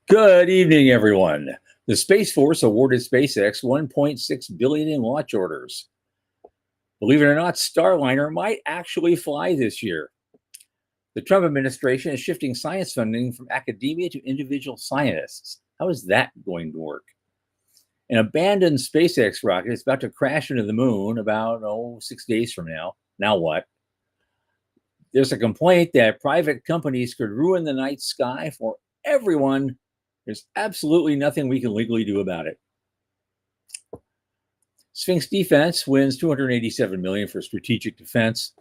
Good evening, everyone. The Space Force awarded SpaceX $1.6 billion in launch orders. Believe it or not, Starliner might actually fly this year. The Trump administration is shifting science funding from academia to individual scientists. How is that going to work? An abandoned SpaceX rocket is about to crash into the moon about 6 days from now. Now what? There's a complaint that private companies could ruin the night sky for everyone. There's absolutely nothing we can legally do about it. Sphinx Defense wins $287 million for strategic defense.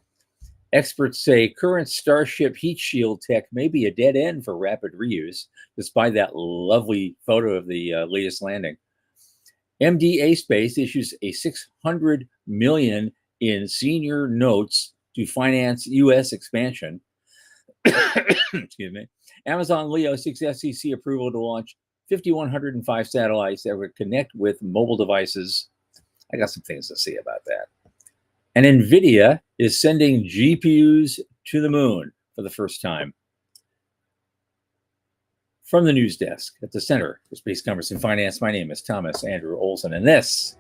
Experts say current Starship heat shield tech may be a dead end for rapid reuse, despite that lovely photo of the latest landing. MDA Space issues a $600 million in senior notes to finance U.S. expansion. Excuse me. Amazon Leo seeks FCC approval to launch 5,105 satellites that would connect with mobile devices. I got some things to say about that. And NVIDIA is sending GPUs to the moon for the first time. From the news desk at the Center for Space Commerce and Finance, my name is Thomas Andrew Olson, and this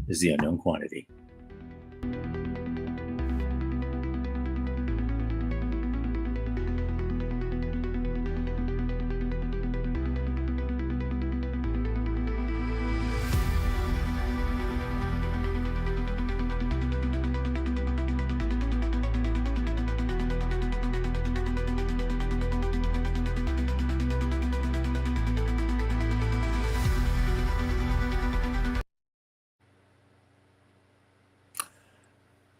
is The Unknown Quantity.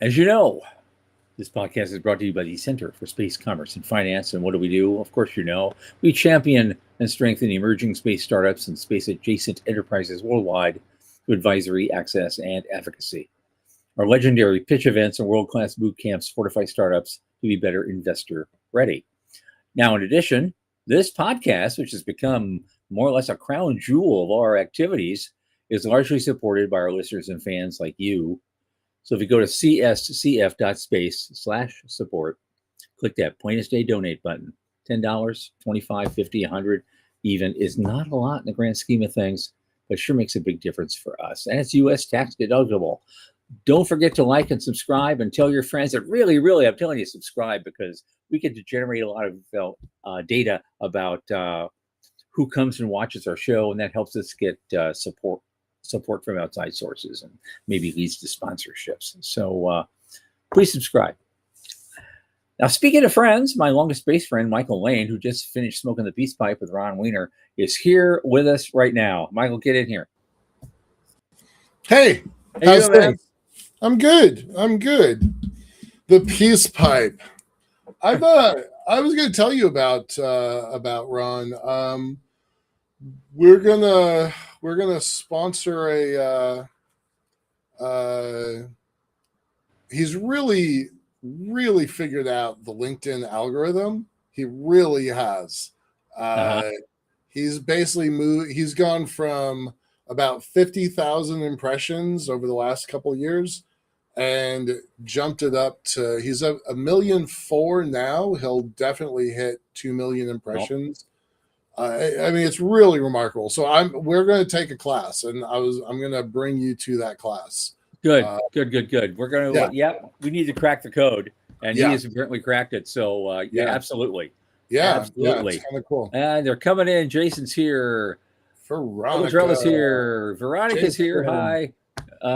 As you know, this podcast is brought to you by the Center for Space Commerce and Finance. And what do? Of course, you know, we champion and strengthen emerging space startups and space-adjacent enterprises worldwide through advisory, access, and advocacy. Our legendary pitch events and world-class boot camps fortify startups to be better investor ready. Now, in addition, this podcast, which has become more or less a crown jewel of our activities, is largely supported by our listeners and fans like you. So if you go to cscf.space/support, click that plain as day donate button. $10, $25, $50, $100 even is not a lot in the grand scheme of things, but sure makes a big difference for us. And it's U.S. tax deductible. Don't forget to like and subscribe and tell your friends that really, I'm telling you, subscribe, because we get to generate a lot of data about who comes and watches our show, and that helps us get support from outside sources and maybe leads to sponsorships. So please subscribe. Now, speaking of friends, my longest space friend, Michael Lane, who just finished smoking the peace pipe with Ron Wiener, is here with us right now. Michael, get in here. Hey, how's things? I'm good. The peace pipe. I was going to tell you about Ron. We're gonna sponsor he's really figured out the LinkedIn algorithm. He really has. He's basically he's gone from about 50,000 impressions over the last couple of years and jumped it up to, he's a 1.4 million now. He'll definitely hit 2 million impressions. I mean, it's really remarkable. So we're going to take a class, and I'm going to bring you to that class. Good. We're going to, we need to crack the code, and he has apparently cracked it. So absolutely. Yeah, absolutely. It's kind of cool. And they're coming in. Jason's here. Veronica's here. Veronica's here. Hi.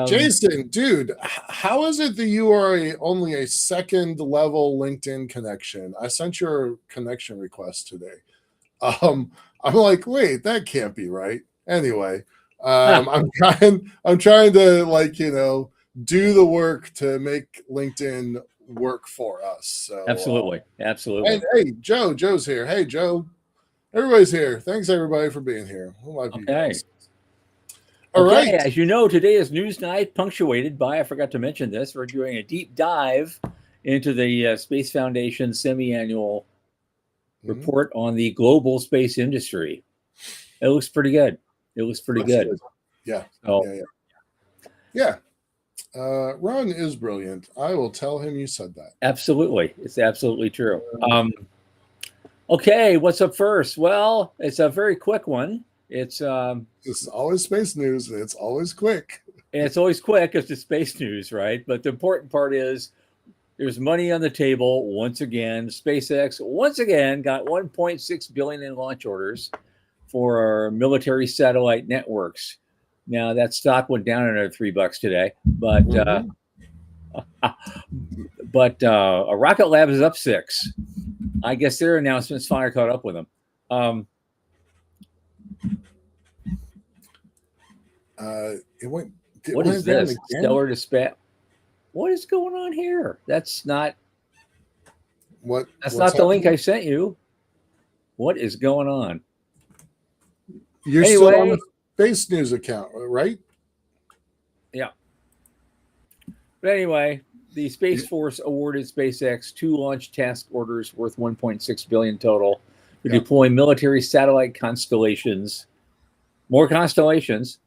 Jason, dude, how is it that you are only a second level LinkedIn connection? I sent your connection request today. I'm like, wait, that can't be right. Anyway, I'm trying to do the work to make LinkedIn work for us. So absolutely. And hey, Joe's here. Hey, Joe, everybody's here. Thanks everybody for being here. Love you guys. All right. As you know, today is news night, punctuated by, I forgot to mention this, we're doing a deep dive into the Space Foundation semi-annual report on the global space industry. It looks pretty good. Good. Yeah. So, yeah. Ron is brilliant. I will tell him you said that. Absolutely. It's absolutely true. Okay, what's up first? Well, it's a very quick one. It's This is always space news. And it's always quick. it's always quick. It's just space news, right? But the important part is there's money on the table once again. SpaceX once again got 1.6 billion in launch orders for our military satellite networks. Now that stock went down another $3 today, but Mhm. a Rocket Lab is up 6. I guess their announcements finally caught up with them. It went. It What is went down this? again. Stellar Dispatch. What is going on here? That's not What's the link happening? I sent you. What is going on? You're still on Anyway, the space news account, right? yeah. But anyway, the Space Force awarded SpaceX 2 launch task orders worth 1.6 billion total to Yeah. deploy military satellite constellations, more constellations,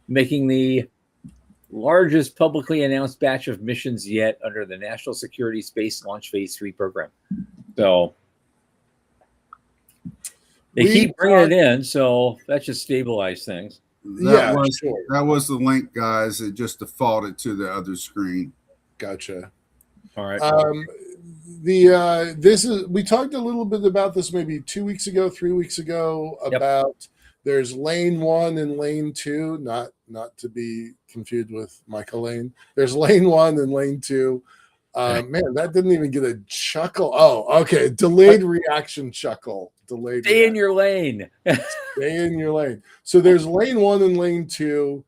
making the largest publicly announced batch of missions yet under the National Security Space Launch Phase 3 program. So they keep bringing it in, so that should stabilize things. That was the link, guys. It just defaulted to the other screen. Gotcha. All right. This is, we talked a little bit about this maybe 2 weeks ago, 3 weeks ago, about there's lane 1 and lane 2, not to be confused with Michael Lane. There's lane 1 and lane 2. Man, that didn't even get a chuckle. Oh, okay. Delayed reaction chuckle. Delayed. Stay in your lane. Stay in your lane. So there's lane 1 and lane 2,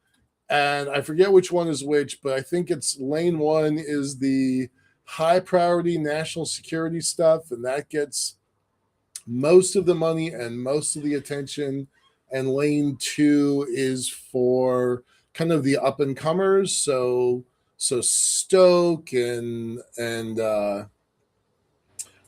and I forget which one is which, but I think it's lane 1 is the high priority national security stuff, and that gets most of the money and most of the attention. And lane 2 is for kind of the up and comers. So Stoke and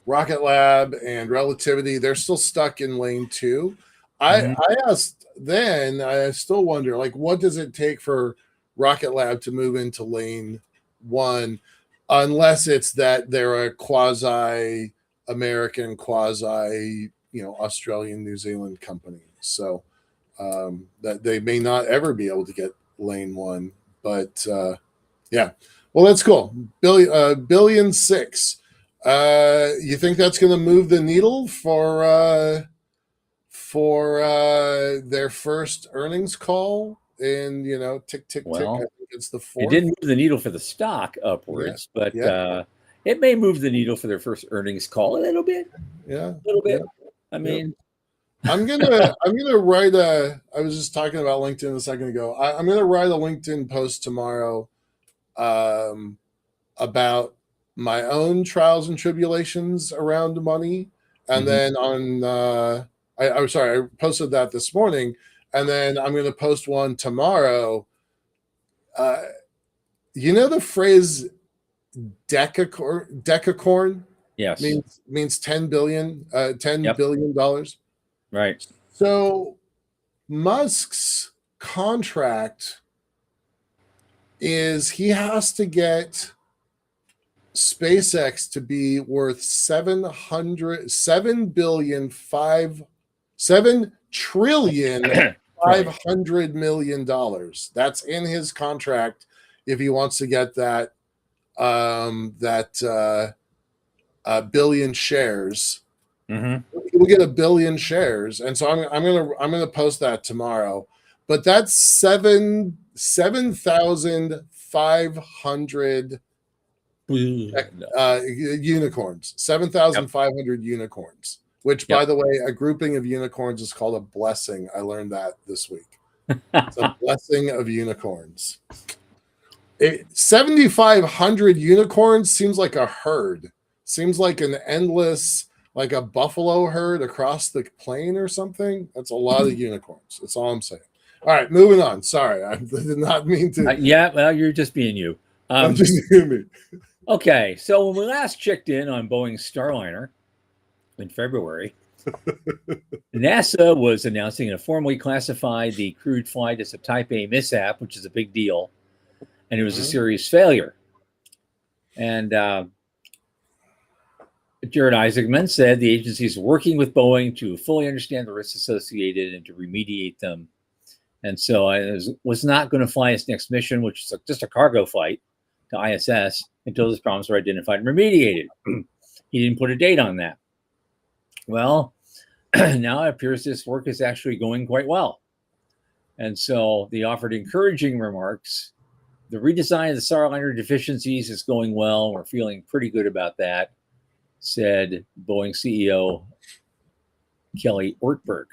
Rocket Lab and Relativity, they're still stuck in lane 2. I asked then, I still wonder, like, what does it take for Rocket Lab to move into lane 1, unless it's that they're a quasi American, quasi, Australian, New Zealand company. So that they may not ever be able to get lane 1. But yeah, well, that's cool. $1.6 billion. You think that's going to move the needle for their first earnings call? And tick tick tick. I think it's the 4th. It didn't move the needle for the stock upwards, but it may move the needle for their first earnings call a little bit. Yeah, a little bit. I mean, I'm gonna write a. I was just talking about LinkedIn a second ago. I'm gonna write a LinkedIn post tomorrow, about my own trials and tribulations around money, and then on. I'm sorry, I posted that this morning, and then I'm going to post one tomorrow. The phrase decacorn? Yes. Means $10 billion, $10 billion dollars. Right. So Musk's contract is he has to get SpaceX to be worth $7 trillion $500 million. That's in his contract if he wants to get that billion shares. We'll get 1 billion shares, and so I'm gonna post that tomorrow. But that's 7,500 unicorns. 7,500 unicorns. Which, by the way, a grouping of unicorns is called a blessing. I learned that this week. It's a blessing of unicorns. 7,500 unicorns seems like a herd. Seems like an endless, like a buffalo herd across the plain or something. That's a lot of unicorns. That's all I'm saying. All right, moving on. Sorry, I did not mean to. Well, you're just being you. I'm just being me. Okay, so when we last checked in on Boeing's Starliner in February, NASA was announcing it formally classified the crewed flight as a Type A mishap, which is a big deal, and it was a serious failure. And Jared Isaacman said the agency is working with Boeing to fully understand the risks associated and to remediate them. And so I was not going to fly his next mission, which is just a cargo flight to ISS, until those problems were identified and remediated. He didn't put a date on that. Well, now it appears this work is actually going quite well. And so they offered encouraging remarks. The redesign of the Starliner deficiencies is going well. We're feeling pretty good about that, said Boeing CEO Kelly Ortberg.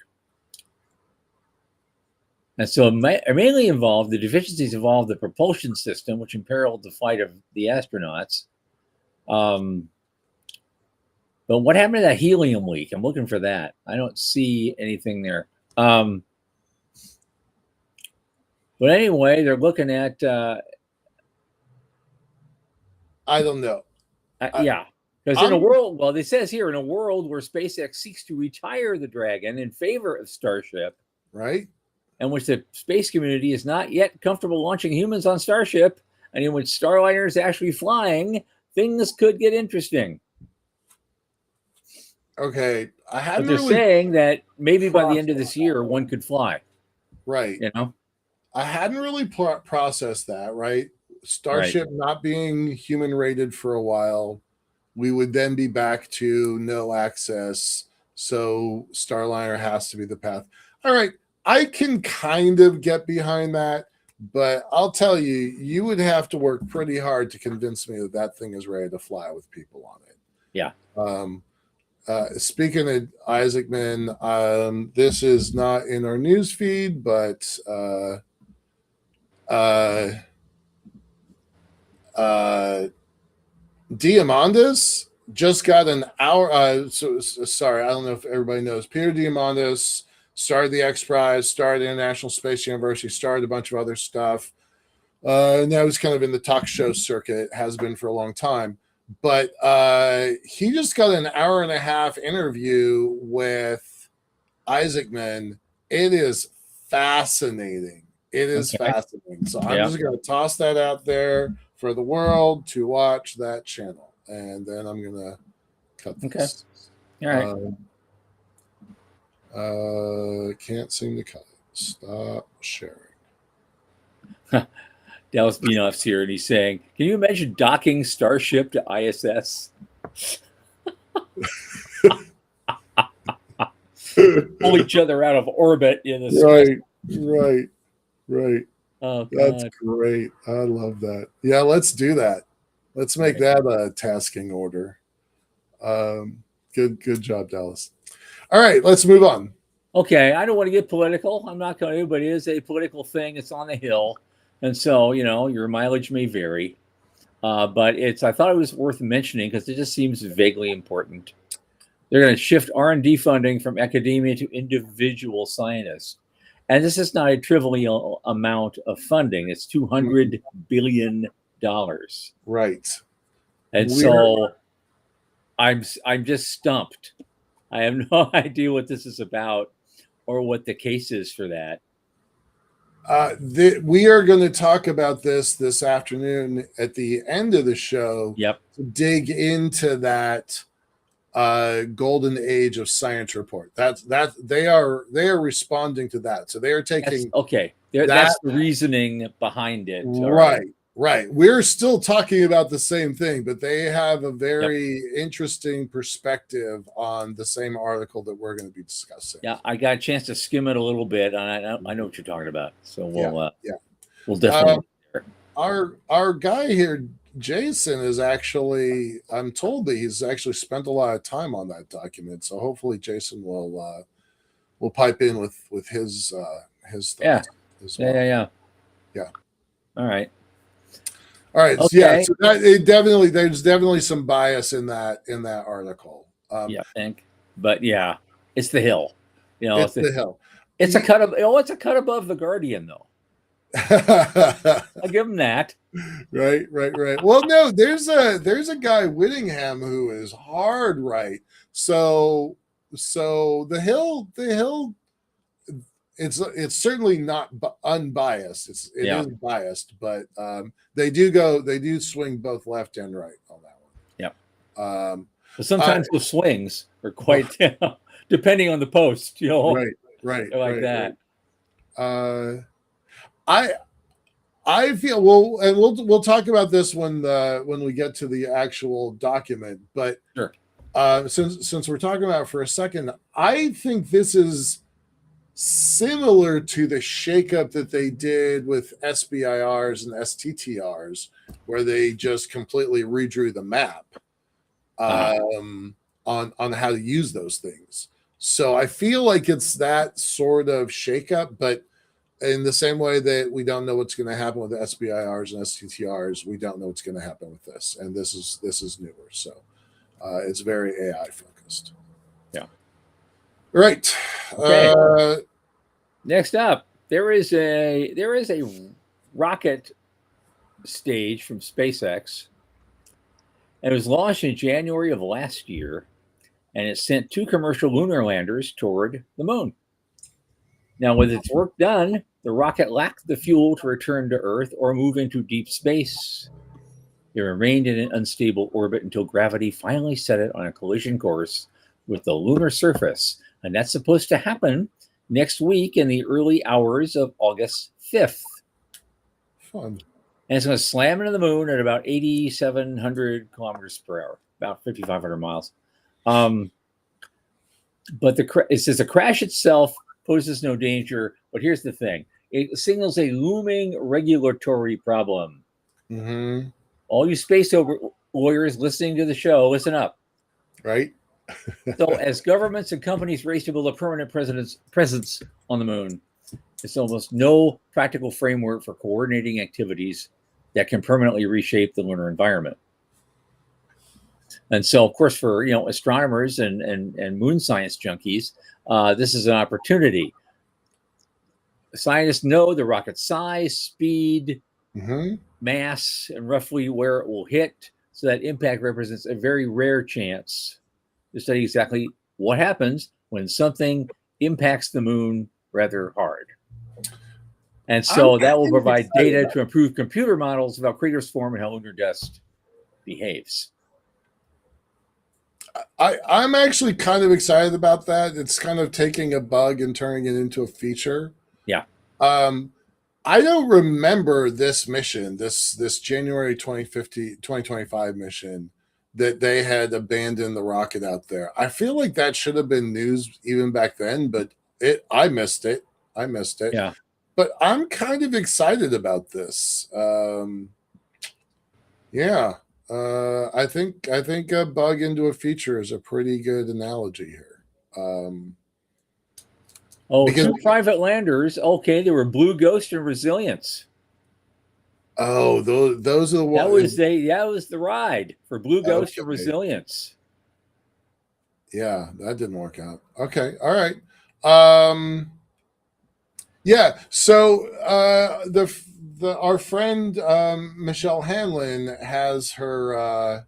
And so mainly involved, the deficiencies involved the propulsion system, which imperiled the flight of the astronauts. But what happened to that helium leak? I'm looking for that. I don't see anything there. But anyway, they're looking at... I don't know. Yeah. Because in a world, well, it says here, in a world where SpaceX seeks to retire the Dragon in favor of Starship, right, and which the space community is not yet comfortable launching humans on Starship, and in which Starliner is actually flying, things could get interesting. Okay, I hadn't. But they're saying that maybe by the end of this year, one could fly. Right. You know, I hadn't really processed that. Right, Starship not being human rated for a while. We would then be back to no access. So Starliner has to be the path. All right. I can kind of get behind that, but I'll tell you, you would have to work pretty hard to convince me that that thing is ready to fly with people on it. Yeah. Speaking of Isaacman, this is not in our news feed, but Diamandis just got an hour. Sorry, I don't know if everybody knows. Peter Diamandis started the X Prize, started International Space University, started a bunch of other stuff. Now he's kind of in the talk show circuit, has been for a long time. But he just got an hour and a half interview with Isaacman. It is fascinating. It is fascinating. So I'm just going to toss that out there for the world to watch that channel. And then I'm going to cut this. All right. Can't seem to cut it. Stop sharing. Dallas Benoff's here, and he's saying, "Can you imagine docking Starship to ISS? Pull each other out of orbit in the Right. Oh, that's great. I love that. Yeah, let's do that. Let's make that a tasking order. Good job, Dallas. All right, let's move on. Okay, I don't want to get political. I'm not going to, but it is a political thing. It's on the Hill. And so, your mileage may vary. But I thought it was worth mentioning because it just seems vaguely important. They're going to shift R&D funding from academia to individual scientists. And this is not a trivial amount of funding. It's $200 billion. Right. And so I'm just stumped. I have no idea what this is about or what the case is for that. We are going to talk about this afternoon at the end of the show. Yep. To dig into that golden age of science report. They are responding to that. So they are taking that's the reasoning behind it. Right. We're still talking about the same thing, but they have a very interesting perspective on the same article that we're going to be discussing. Yeah, I got a chance to skim it a little bit, and I know what you're talking about. So we'll definitely. Our guy here, Jason, is actually, I'm told that he's actually spent a lot of time on that document. So hopefully Jason will pipe in with his thoughts as well. Yeah. All right. Okay. Yeah. So there's definitely some bias in that article. But it's the Hill. It's the Hill. It's a cut it's a cut above the Guardian, though. I'll give him that. Right. Well, no, there's a guy, Whittingham, who is hard right. So the Hill, it's certainly not unbiased. It is biased, but they do swing both left and right on that one. Yeah. But sometimes the swings are quite, depending on the post, right, they're like that. Right. I feel well, and we'll talk about this when we get to the actual document. But Sure. Since we're talking about it for a second, I think this is similar to the shakeup that they did with SBIRs and STTRs, where they just completely redrew the map on how to use those things. So I feel like it's that sort of shakeup, but in the same way that we don't know what's going to happen with the SBIRs and STTRs, we don't know what's going to happen with this, and this is newer, so it's very AI focused. Yeah. Right. Okay. Next up, there is a rocket stage from SpaceX. It was launched in January of last year, and it sent 2 commercial lunar landers toward the moon. Now, with its work done, the rocket lacked the fuel to return to Earth or move into deep space. It remained in an unstable orbit until gravity finally set it on a collision course with the lunar surface. And that's supposed to happen next week in the early hours of August 5th. Fun. And it's going to slam into the moon at about 8,700 kilometers per hour, about 5,500 miles. But it says the crash itself poses no danger, but here's the thing. It signals a looming regulatory problem. Mm-hmm. All you space lawyers listening to the show, listen up. Right? So as governments and companies race to build a permanent presence on the moon, there's almost no practical framework for coordinating activities that can permanently reshape the lunar environment. And so, of course, for astronomers and moon science junkies, this is an opportunity. Scientists know the rocket's size, speed, mass, and roughly where it will hit, so that impact represents a very rare chance to study exactly what happens when something impacts the moon rather hard. And so that will provide data to improve computer models of how craters form and how lunar dust behaves. I'm actually kind of excited about that. It's kind of taking a bug and turning it into a feature. Yeah. I don't remember this mission, this January 2025 mission, that they had abandoned the rocket out there. I feel like that should have been news even back then, but I missed it. Yeah. But I'm kind of excited about this. Yeah. I think a bug into a feature is a pretty good analogy here. Because 2 private landers. Okay, they were Blue Ghost and Resilience. Oh, those are the ones. That was the ride for Blue Ghost and Resilience. Yeah, that didn't work out. Okay, all right. Yeah. So our friend Michelle Hanlon has her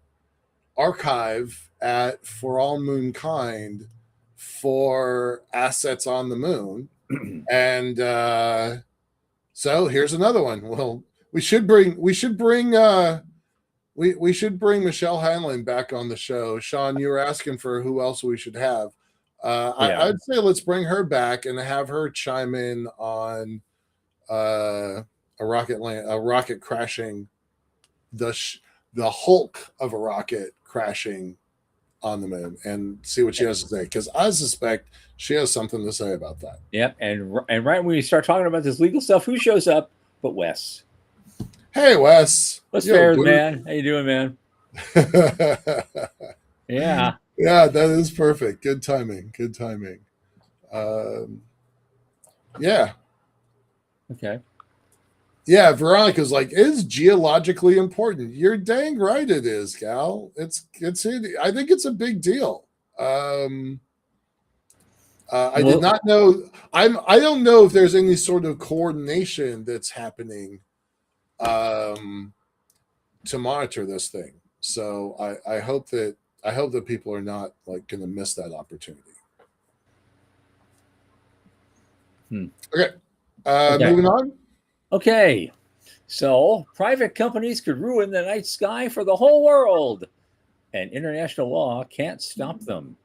archive at For All Moonkind for assets on the moon, and so here's another one. Well, we should bring Michelle Hanlon back on the show. Sean, you were asking for who else we should have. I'd say let's bring her back and have her chime in on a rocket crashing, the hulk of a rocket crashing on the moon, and see what she has to say, because I suspect she has something to say about that. Yep, and right when we start talking about this legal stuff, who shows up but Wes? Hey, Wes. What's fair, man? How you doing, man? Yeah. Yeah, that is perfect. Good timing. Yeah. Okay. Yeah, Veronica's like, it's geologically important. You're dang right it is, gal. It's I think it's a big deal. I did not know. I don't know if there's any sort of coordination that's happening to monitor this thing. So I hope that people are not like going to miss that opportunity. Okay. Moving on. Okay. So private companies could ruin the night sky for the whole world. and international law can't stop them.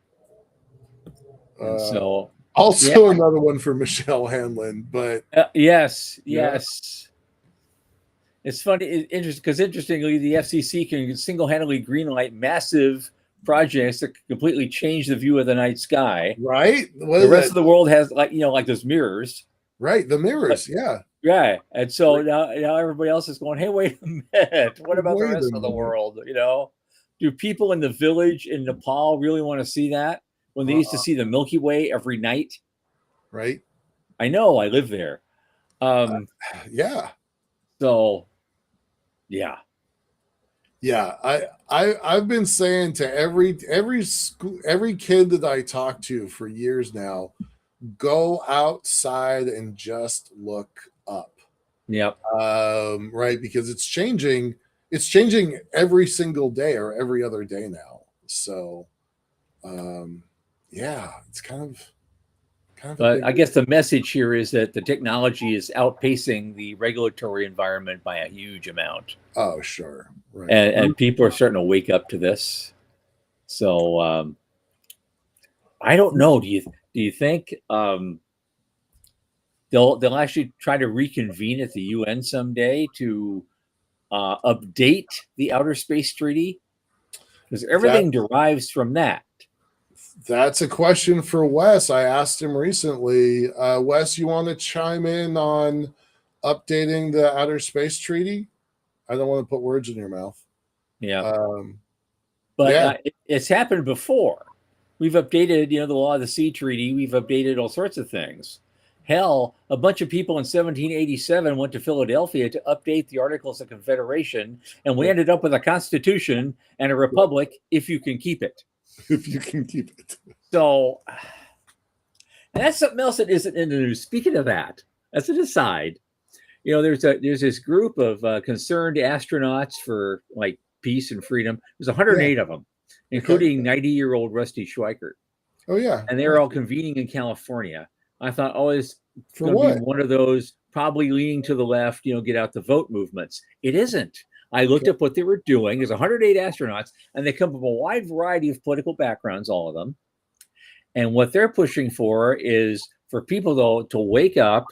And so, also another one for Michelle Hanlon, but yes. It's funny, interesting, because interestingly, the FCC can single-handedly greenlight massive projects that completely change the view of the night sky. Right. The rest of the world has like those mirrors. Right, the mirrors, Yeah, and so now everybody else is going, hey, wait a minute, what about the rest of the world? Do people in the village in Nepal really want to see that when they used to see the Milky Way every night? Right. I know, I live there. Yeah. So, yeah. I've been saying to every kid that I talk to for years now, go outside and just look up. Yep. Right, because it's changing every single day or every other day now. So it's kind of but I guess the message here is that the technology is outpacing the regulatory environment by a huge amount. Oh, sure. Right. And people are starting to wake up to this. So I don't know. Do you think they'll actually try to reconvene at the UN someday to update the Outer Space Treaty? Because everything derives from that. That's a question for Wes. I asked him recently. Wes, you want to chime in on updating the Outer Space Treaty? I don't want to put words in your mouth. Yeah. But it's happened before. We've updated, the Law of the Sea Treaty. We've updated all sorts of things. Hell, a bunch of people in 1787 went to Philadelphia to update the Articles of Confederation, and we ended up with a constitution and a republic if you can keep it. If you can keep it. So, and that's something else that isn't in the news. Speaking of that, as an aside, there's this group of concerned astronauts for like peace and freedom. There's 108 of them, including 90-year-old Rusty Schweikert. Oh yeah, and they were all convening in California. I thought, it's for going to be one of those probably leaning to the left, get out the vote movements. It isn't. I looked up what they were doing. There's 108 astronauts, and they come from a wide variety of political backgrounds, all of them. And what they're pushing for is for people, though, to wake up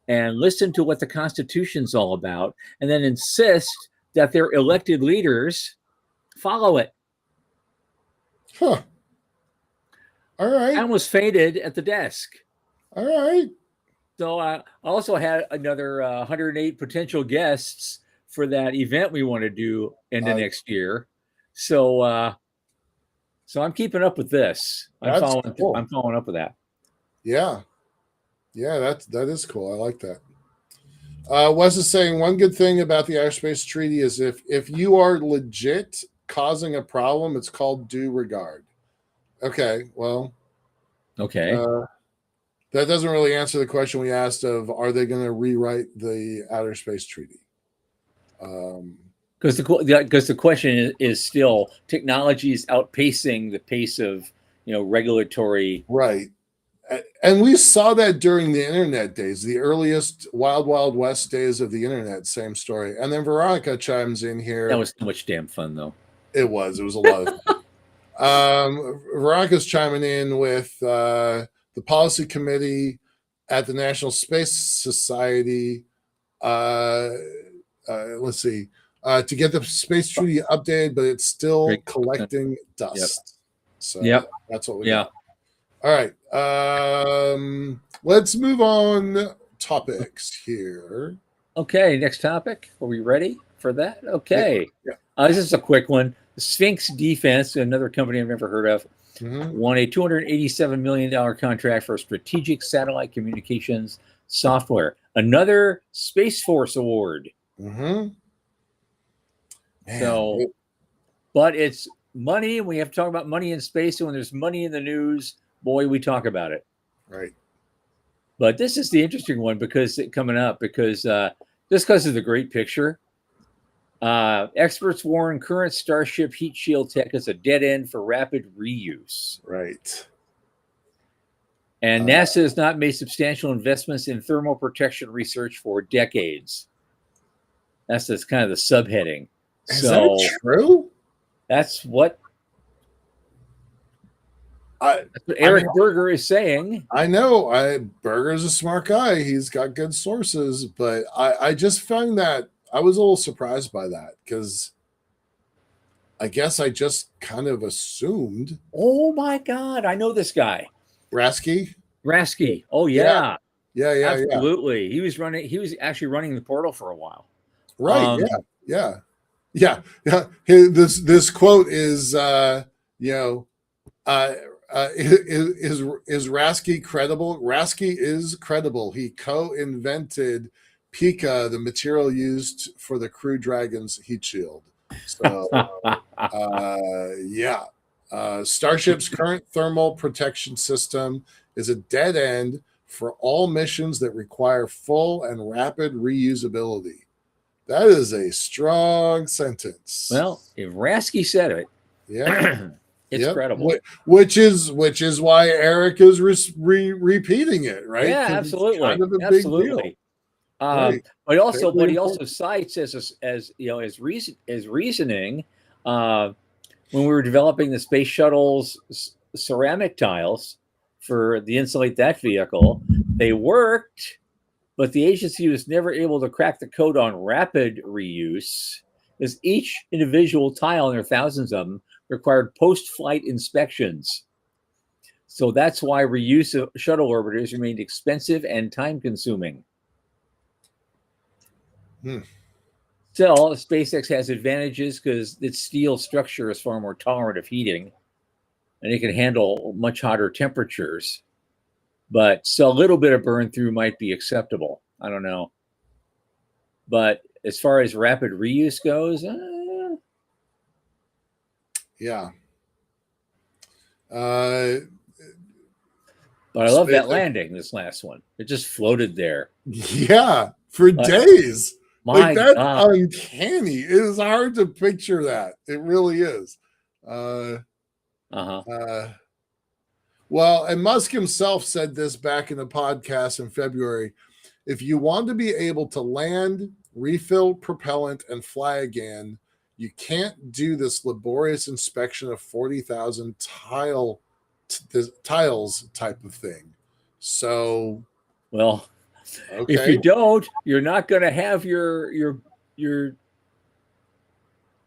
and listen to what the Constitution's all about, and then insist that their elected leaders follow it. Huh. All right. I almost fainted at the desk. All right. So I also had another 108 potential guests for that event we want to do in the next year. So I'm keeping up with this. I'm following up with that. Yeah. Yeah, that is cool. I like that. Wes is saying one good thing about the Outer Space Treaty is if you are legit causing a problem, it's called due regard. Okay, well. Okay. That doesn't really answer the question we asked of are they going to rewrite the Outer Space Treaty? Because the question is still technology is outpacing the pace of regulatory. Right. And we saw that during the internet days, the earliest wild, wild west days of the internet, same story. And then Veronica chimes in here. That was so much damn fun, though. It was a lot of fun. Veronica's chiming in with the policy committee at the National Space Society. Let's see, to get the space treaty updated, but it's still collecting dust. So that's what we got. All right. Let's move on topics here. Okay, next topic. Are we ready for that? Okay. Yeah. This is a quick one. Sphinx Defense, another company I've never heard of, won a $287 million contract for strategic satellite communications software. Another Space Force award. So, but it's money. We have to talk about money in space. And when there's money in the news, boy, we talk about it. Right. But this is the interesting one because just because of the great picture. Experts warn current Starship heat shield tech is a dead end for rapid reuse. Right. And NASA has not made substantial investments in thermal protection research for decades. That's kind of the subheading. Is that true? That's what That's what Eric Berger is saying. I know. Berger's a smart guy. He's got good sources, but I just found that I was a little surprised by that because I guess I just kind of assumed. Oh my God, I know this guy, Rasky. Oh yeah, Yeah. absolutely. He was actually running the portal for a while. Right. Yeah. This quote is, is Rasky credible? Rasky is credible. He co-invented Pika, the material used for the Crew Dragon's heat shield. So, Starship's current thermal protection system is a dead end for all missions that require full and rapid reusability. That is a strong sentence. Well, if Rasky said it, yeah, it's credible. Which is why Eric is repeating it, right? Yeah, absolutely, kind of a absolutely. Big deal. Right. But he also cites as reasoning when we were developing the space shuttle's ceramic tiles to insulate that vehicle, they worked. But the agency was never able to crack the code on rapid reuse, as each individual tile, and there are thousands of them, required post-flight inspections. So that's why reuse of shuttle orbiters remained expensive and time-consuming. Still, SpaceX has advantages because its steel structure is far more tolerant of heating, and it can handle much hotter temperatures. But so a little bit of burn through might be acceptable. I don't know. But as far as rapid reuse goes, yeah. But I love that landing, this last one. It just floated there. Yeah, for days. My that's God. Uncanny. It is hard to picture that. It really is. Well, and Musk himself said this back in a podcast in February. If you want to be able to land, refill propellant, and fly again, you can't do this laborious inspection of 40,000 tiles type of thing. So, well, if you don't, you're not going to have your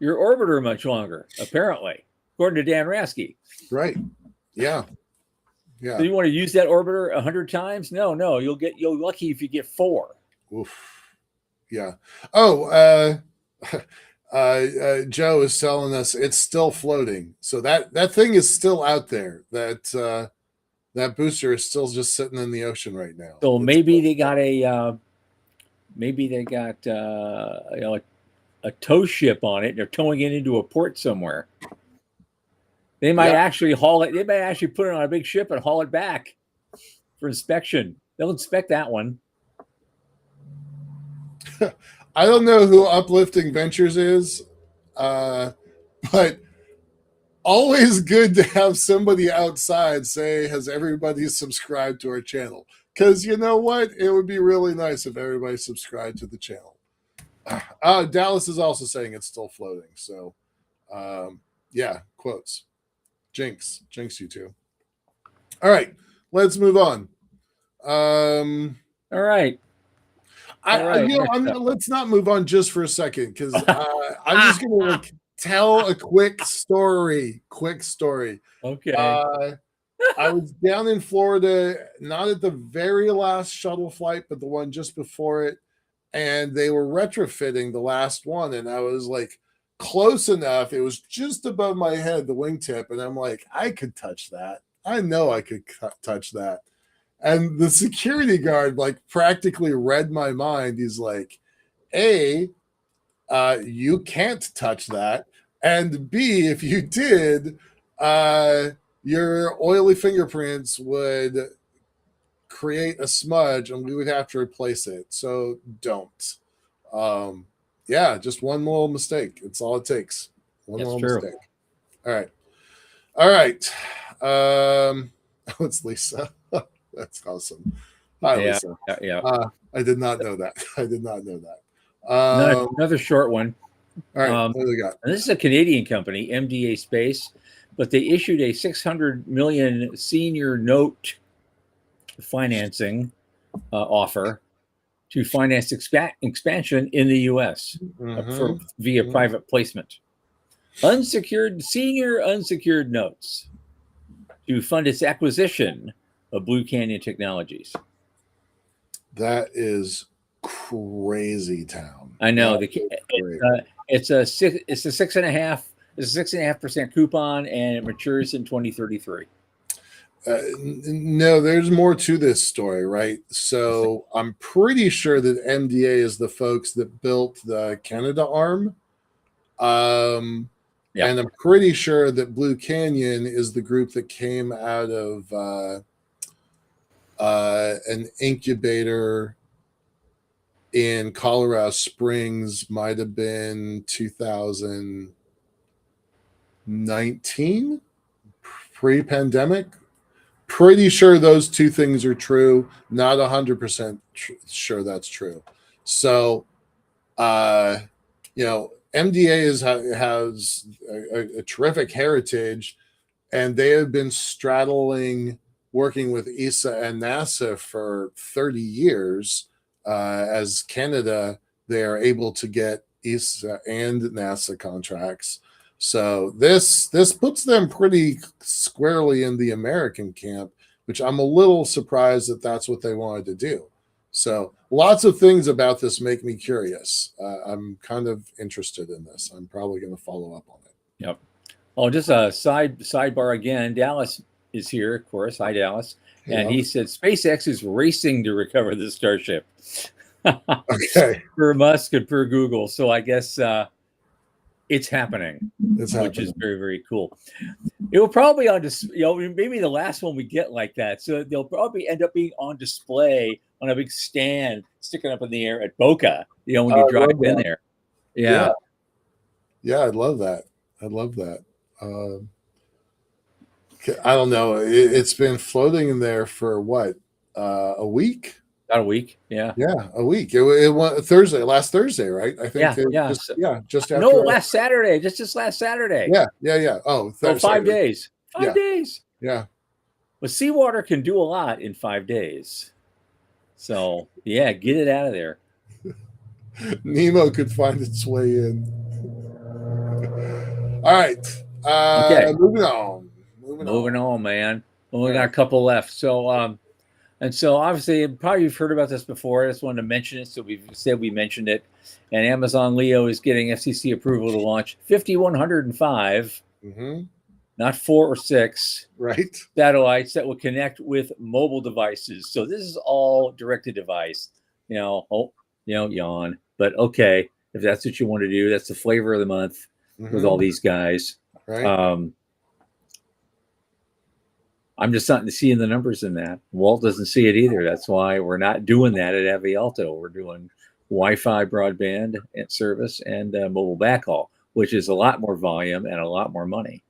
orbiter much longer, apparently, according to Dan Rasky. Right. Yeah. Yeah. So you want to use that orbiter 100 times? No, you'll lucky if you get 4. Oof. Yeah. Oh, Joe is telling us it's still floating. So that thing is still out there. That booster is still just sitting in the ocean right now. So maybe they got a tow ship on it. And they're towing it into a port somewhere. They might actually haul it. They might actually put it on a big ship and haul it back for inspection. They'll inspect that one. I don't know who Uplifting Ventures is, but always good to have somebody outside say, has everybody subscribed to our channel? Because you know what? It would be really nice if everybody subscribed to the channel. Dallas is also saying it's still floating. So, quotes. Jinx you two. All right, let's move on. All right. Let's not move on just for a second because I'm just going to tell a quick story. Okay. I was down in Florida, not at the very last shuttle flight, but the one just before it, and they were retrofitting the last one, and I was like, close enough. It was just above my head, the wingtip. And I'm like, I could touch that. I know I could touch that. And the security guard like practically read my mind. He's like, A, you can't touch that. And B, if you did, your oily fingerprints would create a smudge and we would have to replace it. So don't. Just one little mistake. It's all it takes. One little mistake. All right. It's Lisa. That's awesome. Hi, Lisa. Yeah. I did not know that. Another short one. All right. What do we got? And this is a Canadian company, MDA Space, but they issued a 600 million senior note financing offer to finance expansion in the U.S. Via private placement. Senior unsecured notes to fund its acquisition of Blue Canyon Technologies. That is crazy town. I know. It's a 6.5% coupon, and it matures in 2033. No, there's more to this story, right? So I'm pretty sure that MDA is the folks that built the Canada arm. And I'm pretty sure that Blue Canyon is the group that came out of an incubator in Colorado Springs, might have been 2019, pre-pandemic. Pretty sure those two things are true. Not 100% sure that's true. So, MDA has a terrific heritage, and they have been straddling working with ESA and NASA for 30 years. As Canada, they are able to get ESA and NASA contracts. So this puts them pretty squarely in the American camp, which I'm a little surprised that that's what they wanted to do. So lots of things about this make me curious. I'm kind of interested in this. I'm probably going to follow up on it. Yep. Oh, just a sidebar again. Dallas is here, of course. Hi, Dallas. And he said SpaceX is racing to recover the Starship. Okay. Per Musk and per Google. So I guess it's happening, which is very, very cool. It will probably maybe the last one we get like that. So they'll probably end up being on display on a big stand sticking up in the air at Boca, when you drive in there. Yeah. I'd love that. I don't know. It's been floating in there for what? A week? About a week. Yeah, a week. It went last Thursday, right? I think. Just after. No, last Saturday. Just this last Saturday. Yeah. Oh, so 5 days. 5 days. Yeah. But seawater can do a lot in 5 days. So get it out of there. Nemo could find its way in. All right. Okay. Moving on, man. Well, we got a couple left. So, and so obviously, probably you've heard about this before. I just wanted to mention it. So we mentioned it. And Amazon Leo is getting FCC approval to launch 5,105, not 4 or 6, right, satellites that will connect with mobile devices. So this is all direct-to-device. Yawn. But okay, if that's what you want to do, that's the flavor of the month with all these guys. Right. I'm just not seeing the numbers in that. Walt doesn't see it either. That's why we're not doing that at Avialto. We're doing Wi-Fi broadband and service and mobile backhaul, which is a lot more volume and a lot more money.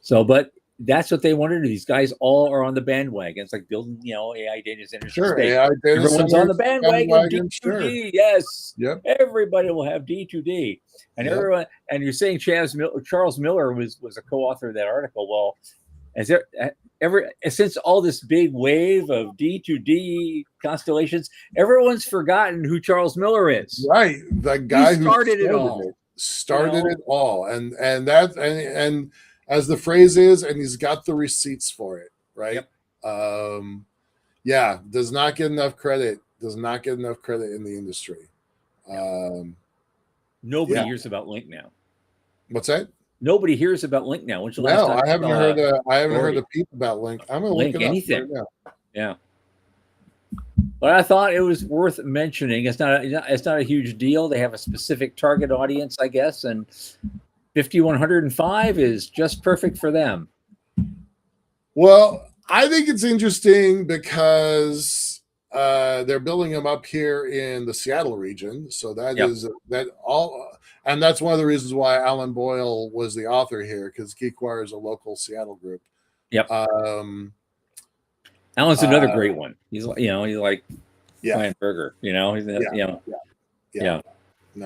So, but that's what they want to do. These guys all are on the bandwagon. It's like building, AI data centers. Sure, everyone's on the bandwagon. D2D, sure. Yes. Yep. Everybody will have D2D, and everyone. And you're saying Charles Miller was a co-author of that article. Well, since all this big wave of D2D constellations, everyone's forgotten who Charles Miller is. Right, the guy who started it all, and as the phrase is, and he's got the receipts for it, right? Yep. Does not get enough credit. Does not get enough credit in the industry. Nobody hears about Link now. What's that? Nobody hears about Link now. When's the last time? I haven't heard a peep about Link. I'm gonna Link look it anything. up right now. Yeah. But I thought it was worth mentioning. It's not a huge deal. They have a specific target audience, I guess, and 5,105 is just perfect for them. Well, I think it's interesting because they're building them up here in the Seattle region. So and that's one of the reasons why Alan Boyle was the author here, because GeekWire is a local Seattle group. Yep. Alan's another great one. He's like Brian Berger. No,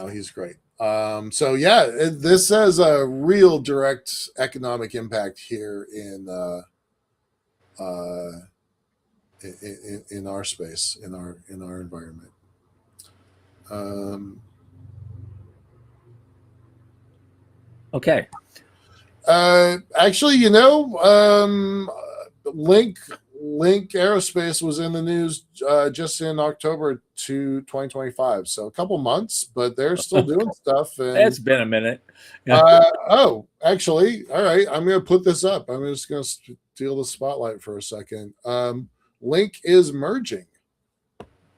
he's great. So yeah, this has a real direct economic impact here in our space, in our environment. Okay. Actually, Link Aerospace was in the news just in October 2025. So a couple months, but they're still doing stuff. And It's been a minute. Actually, all right. I'm going to put this up. I'm just going to steal the spotlight for a second. Link is merging.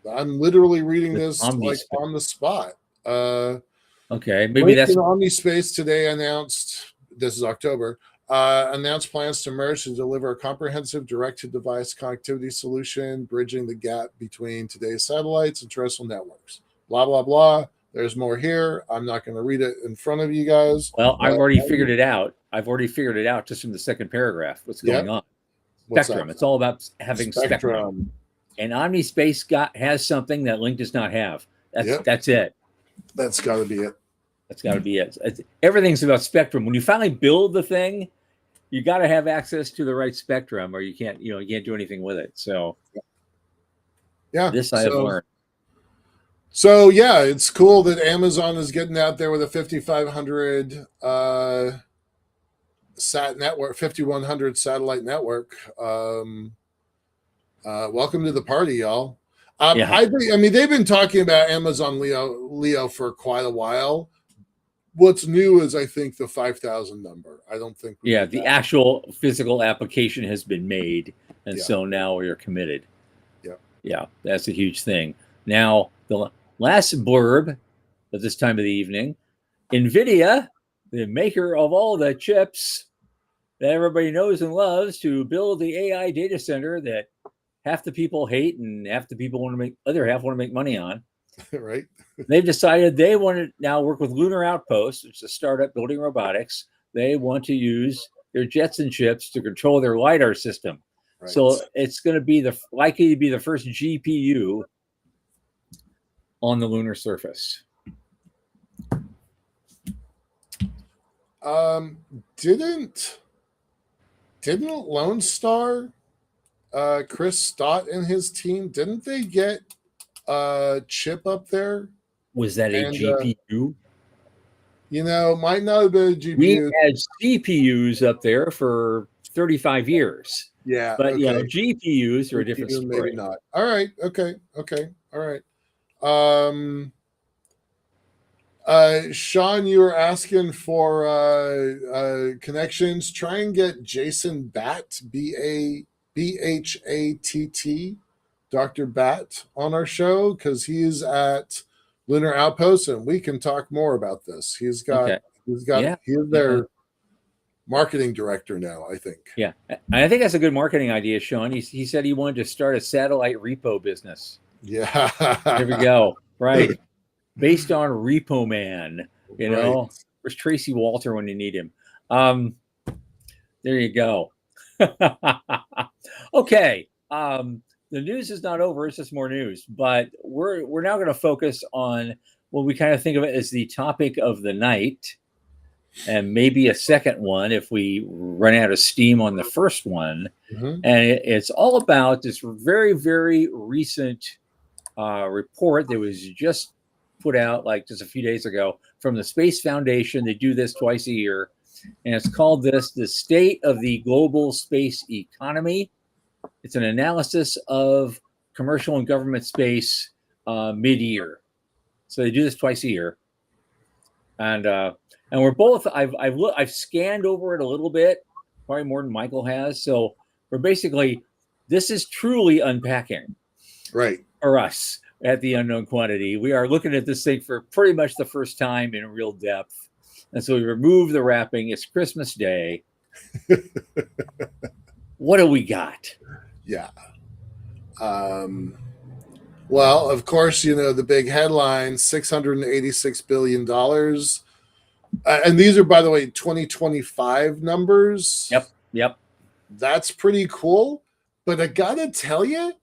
I'm literally reading this like on the spot. Okay, maybe Link that's and OmniSpace today announced. This is October. Announced plans to merge to deliver a comprehensive direct-to-device connectivity solution, bridging the gap between today's satellites and terrestrial networks. Blah blah blah. There's more here. I'm not going to read it in front of you guys. Well, I've already figured it out. I've already figured it out just from the second paragraph. What's going on? Spectrum. It's all about having spectrum. And OmniSpace has something that Link does not have. That's it. That's got to be it. That's got to be it. Everything's about spectrum. When you finally build the thing, you got to have access to the right spectrum, or you can't do anything with it. So, yeah, this I have learned. So yeah, it's cool that Amazon is getting out there with a 5500 sat network, 5100 satellite network. Welcome to the party, y'all. I mean, they've been talking about Amazon Leo for quite a while. What's new is, I think, the 5,000 number. I don't think. The actual physical application has been made, and so now we are committed. Yeah, that's a huge thing. Now, the last blurb at this time of the evening: NVIDIA, the maker of all the chips that everybody knows and loves to build the AI data center that half the people hate and half the people other half want to make money on. Right. They've decided they want to now work with Lunar Outpost, which is a startup building robotics. They want to use their Jetson chips to control their LiDAR system. Right. So it's going to be likely to be the first GPU on the lunar surface. Didn't Lone Star, Chris Stott and his team, didn't they get a chip up there? Was that a GPU? Might not have been a GPU. We had CPUs up there for 35 years. Yeah. But GPUs are a different story. Maybe not. All right. Okay. All right. Sean, you were asking for connections. Try and get Jason Batt, BHATT, Dr. Batt, on our show, because he's at Lunar Outpost, and we can talk more about this. He's their marketing director now, I think. Yeah, I think that's a good marketing idea, Sean. He said he wanted to start a satellite repo business. Yeah, there we go. Right, based on Repo Man. Right. Where's Tracy Walter when you need him? There you go. Okay. The news is not over. It's just more news. But we're now going to focus on what we kind of think of it as the topic of the night, and maybe a second one if we run out of steam on the first one. Mm-hmm. And it's all about this very, very recent report that was just put out like just a few days ago from the Space Foundation. They do this twice a year, and it's called the State of the Global Space Economy. It's an analysis of commercial and government space mid-year. So they do this twice a year, and we're both. I've scanned over it a little bit, probably more than Michael has. So we're basically, this is truly unpacking, right, for us at the Unknown Quantity. We are looking at this thing for pretty much the first time in real depth, and so we remove the wrapping. It's Christmas Day. What do we got? Yeah. Well, of course, the big headline, $686 billion. And these are, by the way, 2025 numbers. Yep. That's pretty cool. But I got to tell you,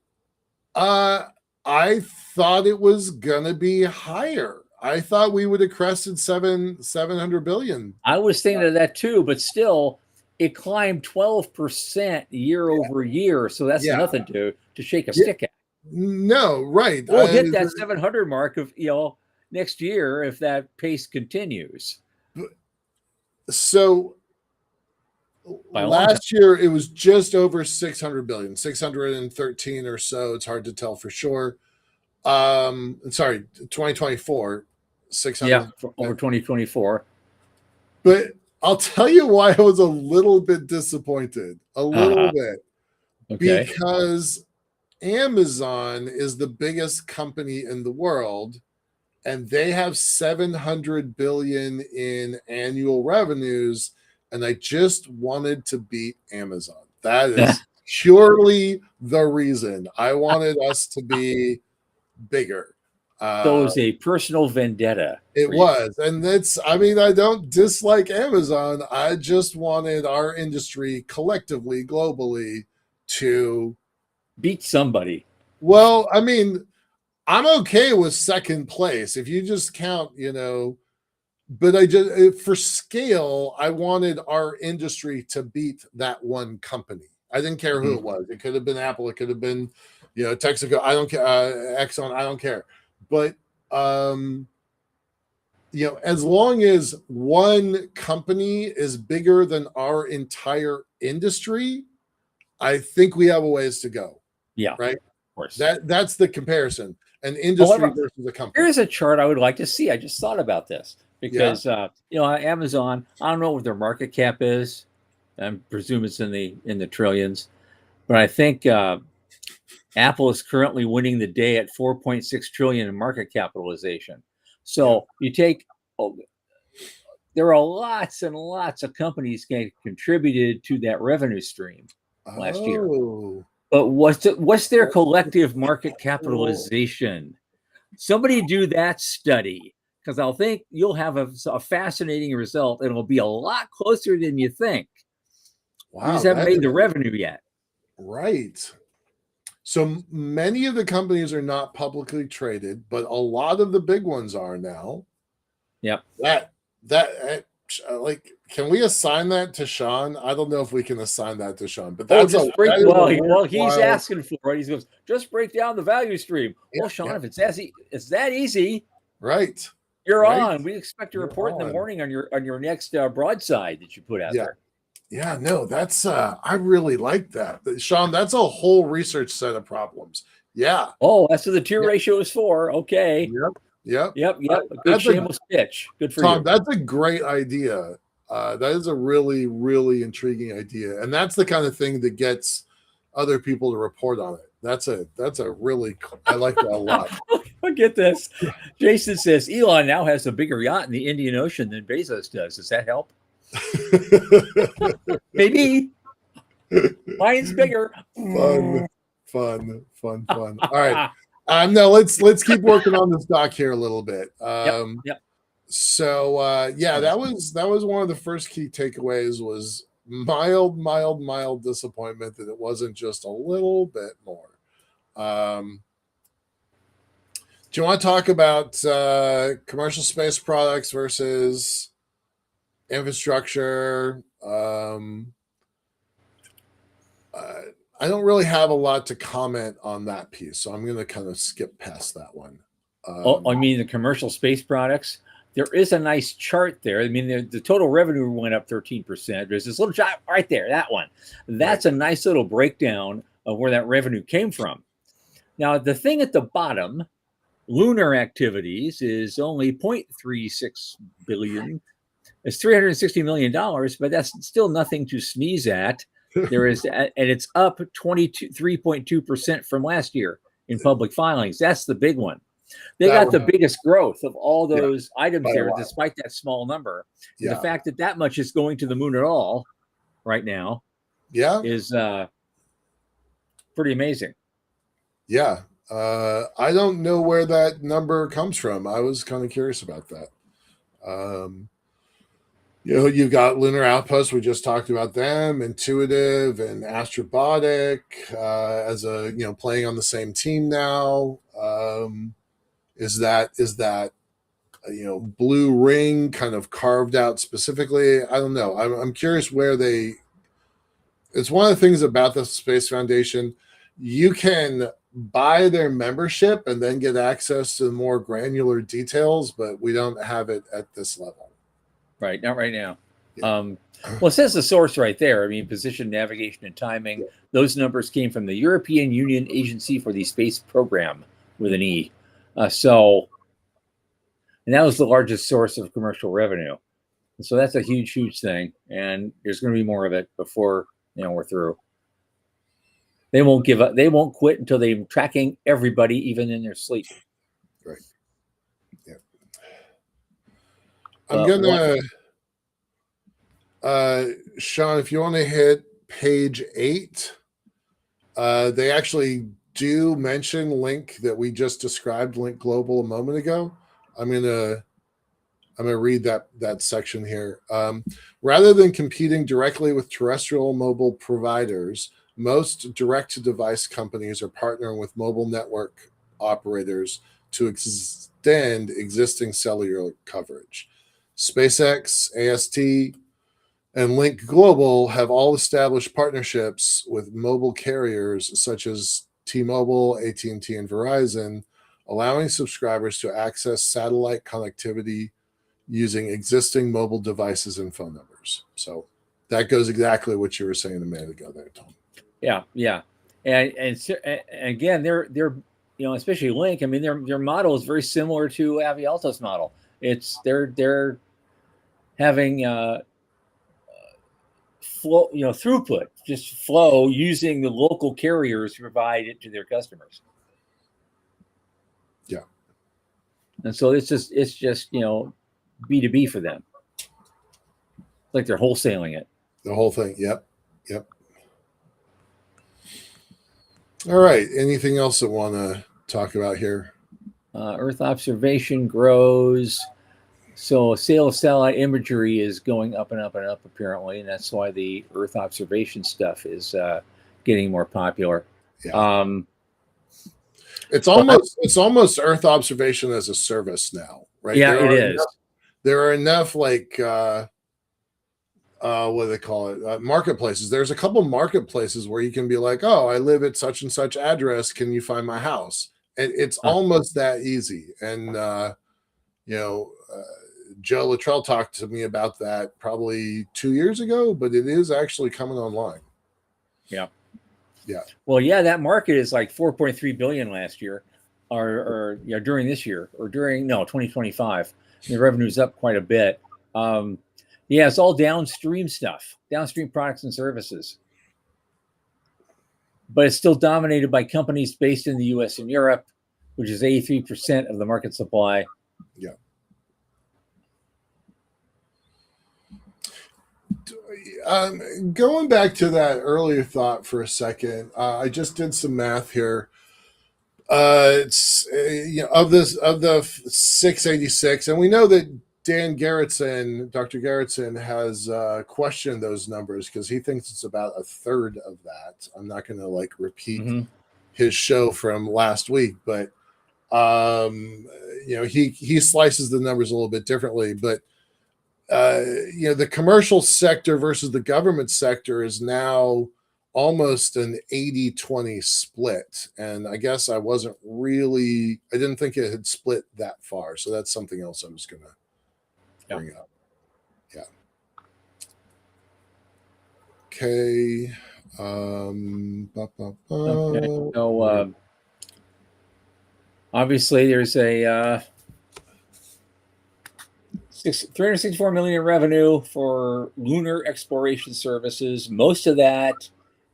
I thought it was going to be higher. I thought we would have crested 700 billion. I was thinking of that too, but still, it climbed 12% year over year. So that's nothing to shake a stick at. No, right. We'll hit that 700 mark of next year if that pace continues. So last year it was just over 600 billion, 613 or so. It's hard to tell for sure. Sorry, 2024, 600. Yeah, over 2024. But I'll tell you why I was a little bit disappointed. A little bit. Okay. Because Amazon is the biggest company in the world, and they have 700 billion in annual revenues, and I just wanted to beat Amazon. That is purely the reason. I wanted us to be bigger. So it was a personal vendetta. It was. And I don't dislike Amazon. I just wanted our industry collectively, globally, to beat somebody. Well, I mean, I'm okay with second place if you just count, but I just, for scale, I wanted our industry to beat that one company. I didn't care who it was. It could have been Apple. It could have been, Texaco. I don't care. Exxon. I don't care. But, as long as one company is bigger than our entire industry, I think we have a ways to go. Yeah. Right. Of course. That's the comparison. An industry versus a company. Here's a chart I would like to see. I just thought about this because Amazon, I don't know what their market cap is. I presume it's in the trillions, but I think Apple is currently winning the day at 4.6 trillion in market capitalization. So you take, there are lots and lots of companies that contributed to that revenue stream last year. But what's their collective market capitalization? Somebody do that study, because I'll think you'll have a fascinating result, and it'll be a lot closer than you think. Wow, you just haven't made the revenue yet. Right. So many of the companies are not publicly traded, but a lot of the big ones are now. Yep. Can we assign that to Sean? I don't know if we can assign that to Sean, but that's he's asking for it. He goes, just break down the value stream. Well, Sean, if it's that easy, right? You're on. We expect a report in the morning on your next broadside that you put out there. Yeah, no, that's I really like that. Sean, that's a whole research set of problems. Yeah. Oh, that's what the tier ratio is for. Okay. Yep. Good shameless pitch. Good for Tom, you. That's a great idea. That is a really, really intriguing idea. And that's the kind of thing that gets other people to report on it. That's a really, I like that a lot. Look at this. Jason says Elon now has a bigger yacht in the Indian Ocean than Bezos does. Does that help? Maybe. Mine's bigger. Fun. All right. No, let's keep working on this doc here a little bit. Yep. So that was one of the first key takeaways was mild disappointment that it wasn't just a little bit more. Do you want to talk about commercial space products versus infrastructure? I don't really have a lot to comment on that piece, so I'm going to kind of skip past that one. I mean, the commercial space products, there is a nice chart there. I mean, the total revenue went up 13%. There's this little chart right there, that one. That's a nice little breakdown of where that revenue came from. Now, the thing at the bottom, lunar activities, is only 0.36 billion. It's $360 million, but that's still nothing to sneeze at. There is, and it's up 3.2% from last year in public filings. That's the big one. They got the biggest growth of all those items there, despite that small number. The fact that much is going to the moon at all right now, is pretty amazing. Yeah, I don't know where that number comes from. I was kind of curious about that. You've got Lunar Outpost. We just talked about them, Intuitive and Astrobotic as playing on the same team now. Is that blue ring kind of carved out specifically. I don't know. I'm curious where they. It's one of the things about the Space Foundation. You can buy their membership and then get access to the more granular details, but we don't have it at this level. Right, not right now. Yeah. Well, it says the source right there. I mean, position, navigation, and timing. Yeah. Those numbers came from the European Union Agency for the Space Program with an E. And that was the largest source of commercial revenue. And so that's a huge, huge thing. And there's going to be more of it before we're through. They won't give up. They won't quit until they're tracking everybody, even in their sleep. Right. Yeah. I'm gonna, Sean, if you want to hit page 8, they actually do mention Link that we just described, Link Global, a moment ago. I'm gonna read that section here. Rather than competing directly with terrestrial mobile providers, most direct-to-device companies are partnering with mobile network operators to extend existing cellular coverage. SpaceX, AST, and Link Global have all established partnerships with mobile carriers such as T-Mobile, AT&T, and Verizon, allowing subscribers to access satellite connectivity using existing mobile devices and phone numbers. So that goes exactly what you were saying a minute ago there, Tom. Yeah. And again, they're especially Link. I mean, their model is very similar to Avialto's model. It's they're having flow, throughput, just flow using the local carriers to provide it to their customers. Yeah. And so it's just B2B for them. Like they're wholesaling it. The whole thing. Yep. All right. Anything else that want to talk about here? Earth observation grows. So sale of satellite imagery is going up and up and up, apparently. And that's why the Earth observation stuff is getting more popular. Yeah. It's almost Earth observation as a service now, right? Yeah, it is. There are enough what do they call it? Marketplaces. There's a couple marketplaces where you can be like, oh, I live at such and such address. Can you find my house? And it's almost that easy. And, Joe Luttrell talked to me about that probably 2 years ago, but it is actually coming online. Yeah. Yeah. Well, yeah, that market is like 4.3 billion last year or during this year or 2025. The revenue's up quite a bit. It's all downstream stuff, downstream products and services. But it's still dominated by companies based in the US and Europe, which is 83% of the market supply. Yeah. Going back to that earlier thought for a second, I just did some math here. It's of the 686, and we know that Dr. Gerritsen has questioned those numbers because he thinks it's about a third of that. I'm not going to repeat his show from last week, but he slices the numbers a little bit differently. But the commercial sector versus the government sector is now almost an 80-20 split. And I guess I didn't think it had split that far. So that's something else I was going to bring up. Yeah. Okay. Okay. So obviously there's a 364 million in revenue for lunar exploration services. Most of that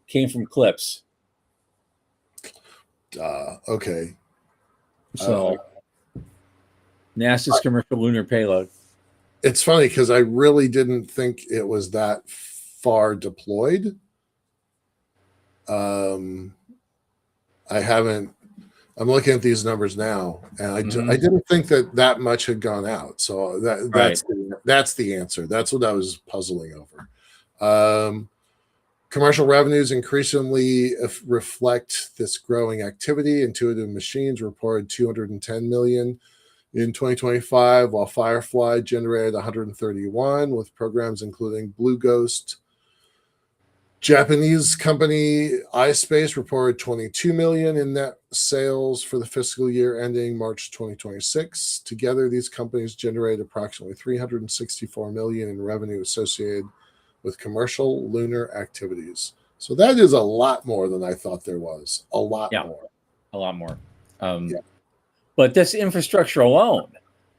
came from CLIPS. Okay. So NASA's commercial lunar payload. It's funny because I really didn't think it was that far deployed. I'm looking at these numbers now, and I didn't think that much had gone out. So that's the answer. That's what I was puzzling over. Commercial revenues increasingly reflect this growing activity. Intuitive Machines reported 210 million In 2025, while Firefly generated 131 with programs including Blue Ghost. Japanese company iSpace reported 22 million in net sales for the fiscal year ending March 2026. Together, these companies generated approximately 364 million in revenue associated with commercial lunar activities. So that is a lot more than I thought there was. A lot more. A lot more. But this infrastructure alone,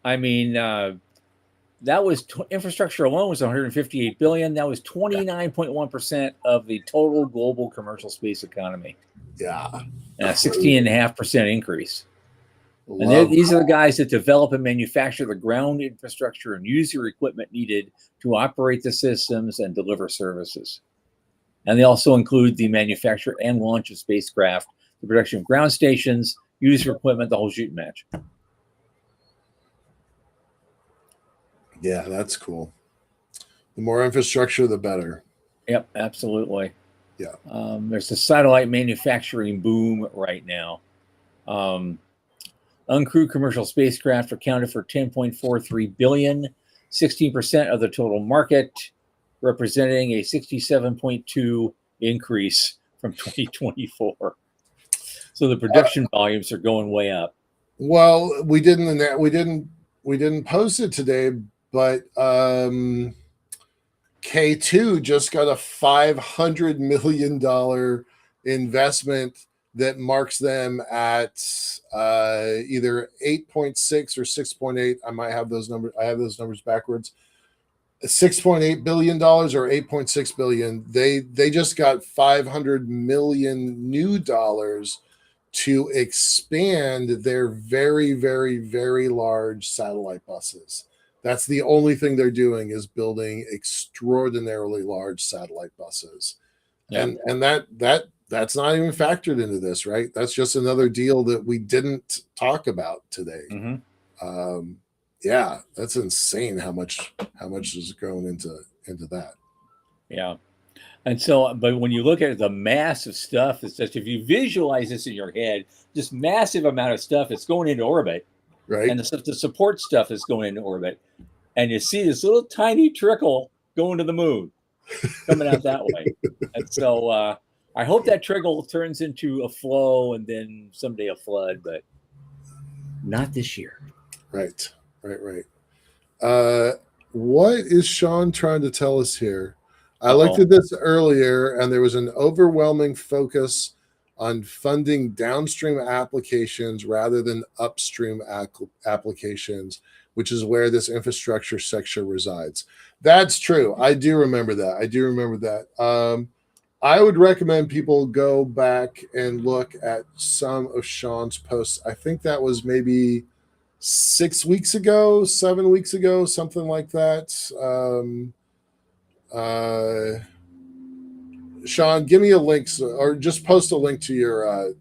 I mean, that was infrastructure alone was 158 billion. That was 29.1% of the total global commercial space economy. Yeah, and a 16.5% increase. And these are the guys that develop and manufacture the ground infrastructure and user equipment needed to operate the systems and deliver services. And they also include the manufacture and launch of spacecraft, the production of ground stations, user equipment, the whole shooting match. Yeah, that's cool. The more infrastructure, the better. Yep, absolutely. Yeah. There's a satellite manufacturing boom right now. Uncrewed commercial spacecraft accounted for 10.43 billion, 16% of the total market, representing a 67.2 increase from 2024. So the production volumes are going way up. Well, we didn't post it today, but K2 just got a $500 million investment that marks them at either 8.6 or 6.8. I might have those numbers. I have those numbers backwards. $6.8 billion or 8.6 billion. They just got 500 million new dollars to expand their very, very, very large satellite buses. That's the only thing they're doing is building extraordinarily large satellite buses. Yeah. And that's not even factored into this, right? That's just another deal that we didn't talk about today. Mm-hmm. Yeah, that's insane how much is going into that. Yeah. And so, but when you look at the massive stuff, it's just, if you visualize this in your head, just massive amount of stuff that's going into orbit, right? And the support stuff is going into orbit, and you see this little tiny trickle going to the moon, coming out that way. And so, I hope that trickle turns into a flow and then someday a flood, but not this year. Right. What is Sean trying to tell us here? I looked at this earlier, and there was an overwhelming focus on funding downstream applications rather than upstream applications, which is where this infrastructure section resides. That's true. I do remember that. I would recommend people go back and look at some of Sean's posts. I think that was maybe 6 weeks ago, 7 weeks ago, something like that. Sean, give me a link, or just post a link to your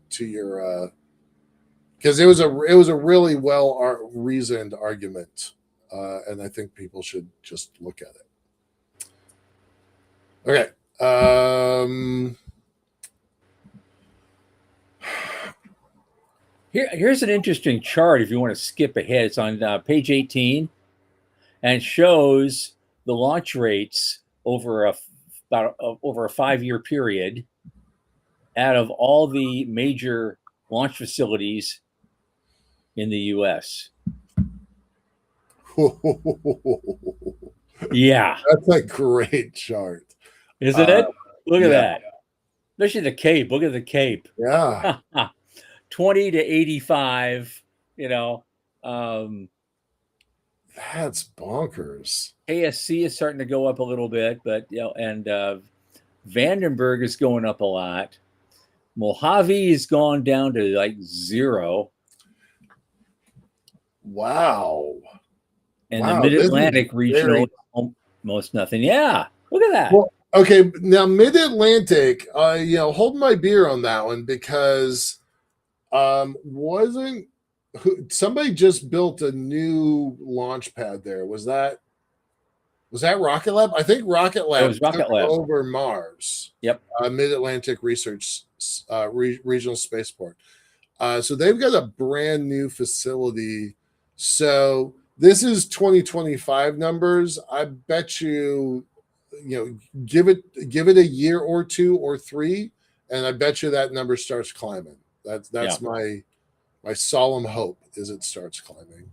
because it was a really well reasoned argument, and I think people should just look at it. Okay. Here's an interesting chart if you want to skip ahead. It's on page 18, and it shows the launch rates over a 5-year period out of all the major launch facilities in the U.S. Yeah, that's a great chart, isn't it? Look at that, especially the Cape. Look at the Cape. Yeah. 20 to 85, that's bonkers. KSC is starting to go up a little bit, but and Vandenberg is going up a lot. Mojave has gone down to like 0. Wow. And the Mid-Atlantic regional, almost nothing. Yeah, look at that. Well, okay, now Mid-Atlantic, hold my beer on that one, because somebody just built a new launch pad there? Was that Rocket Lab? I think Rocket Lab took over Mars. Yep. Mid-Atlantic Research Regional Spaceport. So they've got a brand new facility So this is 2025 numbers. I bet you, give it a year or two or three, and I bet you that number starts climbing. That's my solemn hope is it starts climbing.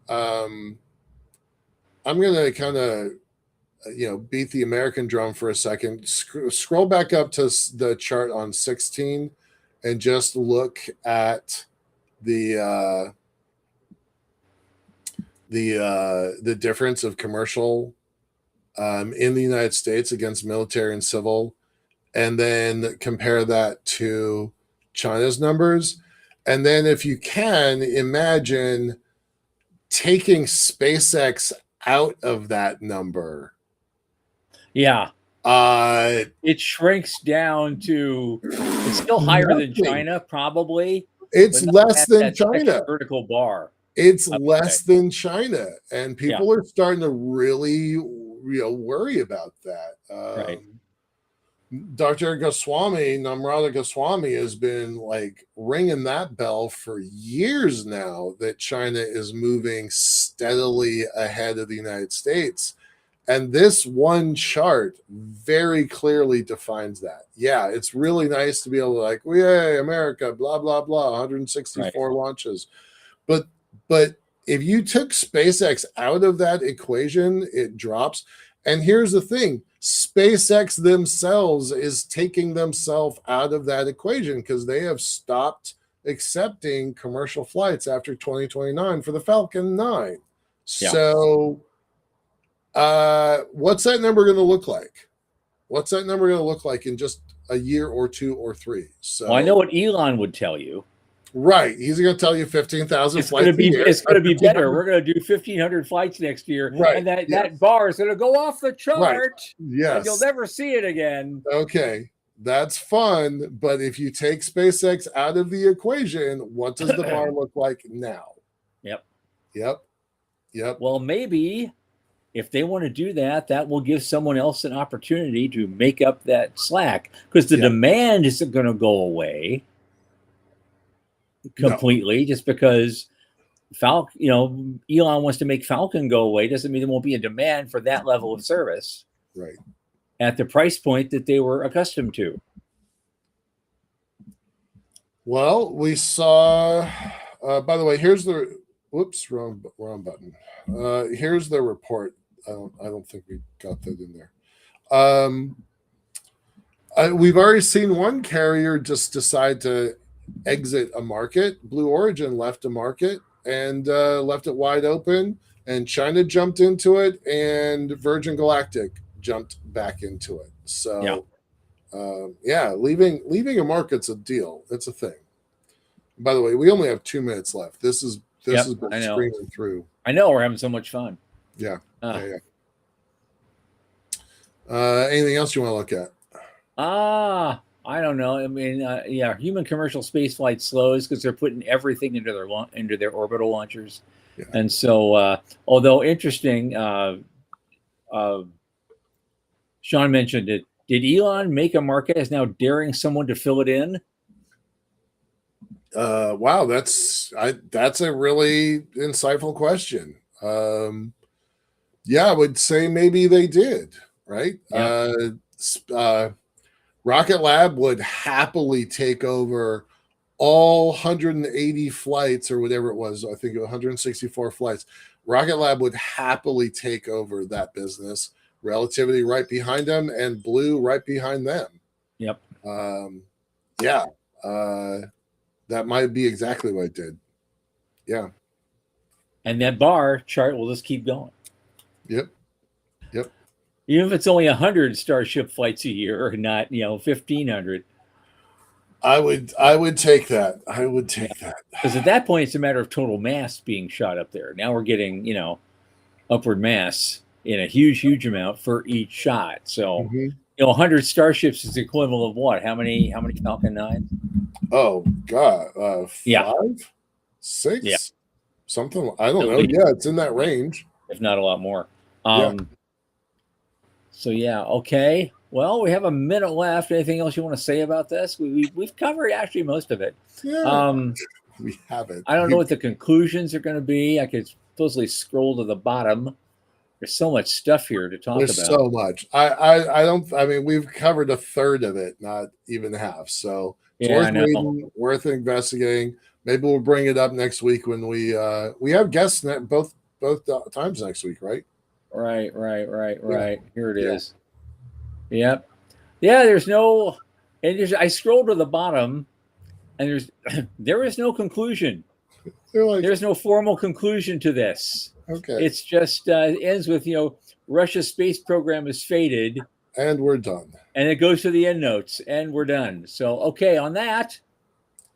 I'm gonna kind of beat the American drum for a second. Scroll back up to the chart on 16 and just look at the difference of commercial in the United States against military and civil, and then compare that to China's numbers. And then if you can imagine taking SpaceX out of that number. Yeah. It shrinks down to, it's still higher than China, probably. It's less than China. Vertical bar. It's less than China, and people are starting to really, worry about that. Right. Dr. Namrata Goswami has been like ringing that bell for years now that China is moving steadily ahead of the United States. And this one chart very clearly defines that. Yeah, it's really nice to be able to like, yay, America, blah, blah, blah, 164 launches. But if you took SpaceX out of that equation, it drops. And here's the thing, SpaceX themselves is taking themselves out of that equation because they have stopped accepting commercial flights after 2029 for the Falcon 9. Yeah. So what's that number going to look like? What's that number going to look like in just a year or two or three? So I know what Elon would tell you. Right. He's going to tell you 15,000 flights. It's going to be better. We're going to do 1,500 flights next year. Right. And that bar is going to go off the chart. Right. Yes. And you'll never see it again. Okay. That's fun. But if you take SpaceX out of the equation, what does the bar look like now? Yep. Well, maybe if they want to do that, that will give someone else an opportunity to make up that slack because the demand isn't going to go away completely just because Elon wants to make Falcon go away doesn't mean there won't be a demand for that level of service at the price point that they were accustomed to. Well, we saw by the way, here's the wrong button. Here's the report. I don't think we got that in there. We've already seen one carrier just decide to exit a market. Blue Origin left a market and left it wide open, and China jumped into it, and Virgin Galactic jumped back into it. So leaving a market's a deal. It's a thing. By the way, we only have 2 minutes left. This has been screaming through. I know, we're having so much fun. Anything else you want to look at? I don't know. I mean, human commercial spaceflight slows because they're putting everything into their orbital launchers, and so although interesting, Sean mentioned it. Did Elon make a market as now daring someone to fill it in? Wow, that's a really insightful question. I would say maybe they did, right? Rocket Lab would happily take over all 180 flights or whatever it was. I think 164 flights. Rocket Lab would happily take over that business. Relativity right behind them, and Blue right behind them. Yep. That might be exactly what it did. Yeah. And that bar chart will just keep going. Yep. Even if it's only 100 Starship flights a year, or not, 1,500. I would take that. I would take that. Because at that point, it's a matter of total mass being shot up there. Now we're getting, upward mass in a huge amount for each shot. So, 100 Starships is the equivalent of what? How many Falcon 9s? Oh God, 5, 6, something. I don't know. Yeah, it's in that range, if not a lot more. So okay. Well, we have a minute left. Anything else you want to say about this? We've covered actually most of it. Yeah. We haven't. I don't know what the conclusions are going to be. I could supposedly scroll to the bottom. There's so much stuff here to talk There's about. so much. I don't. I mean, we've covered a third of it, not even half. So it's Yeah, I worth know. reading, worth investigating. Maybe we'll bring it up next week when we have guests both times next week, right? Right. Here it Yeah. is. Yep. Yeah, there's no, and I scrolled to the bottom, and there is no conclusion. They're like, There's no formal conclusion to this. okay, It's just ends with Russia's space program is faded, and we're done. and it goes to the end notes, and we're done. So okay, on that,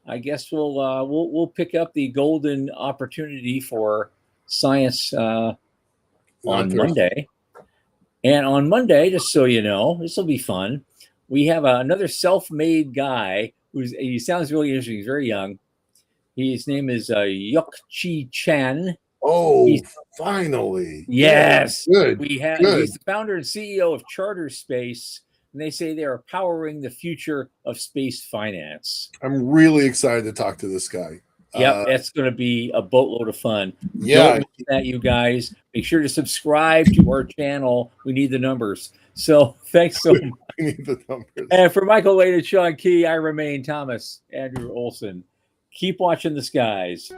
I guess we'll pick up the golden opportunity for science on Thursday. Monday. And on Monday, just so you know, this will be fun. We have another self-made guy he sounds really interesting. He's very young. His name is Yuk-Chi Chan. Oh, finally! Yes, Good. He's the founder and CEO of Charter Space, and they say they are powering the future of space finance. I'm really excited to talk to this guy. Yep, that's going to be a boatload of fun. Yeah, Don't miss that, you guys. Make sure to subscribe to our channel. We need the numbers. So thanks so much. we need the numbers. And for Michael Lade and Sean Key, I remain Thomas Andrew Olson. Keep watching the skies.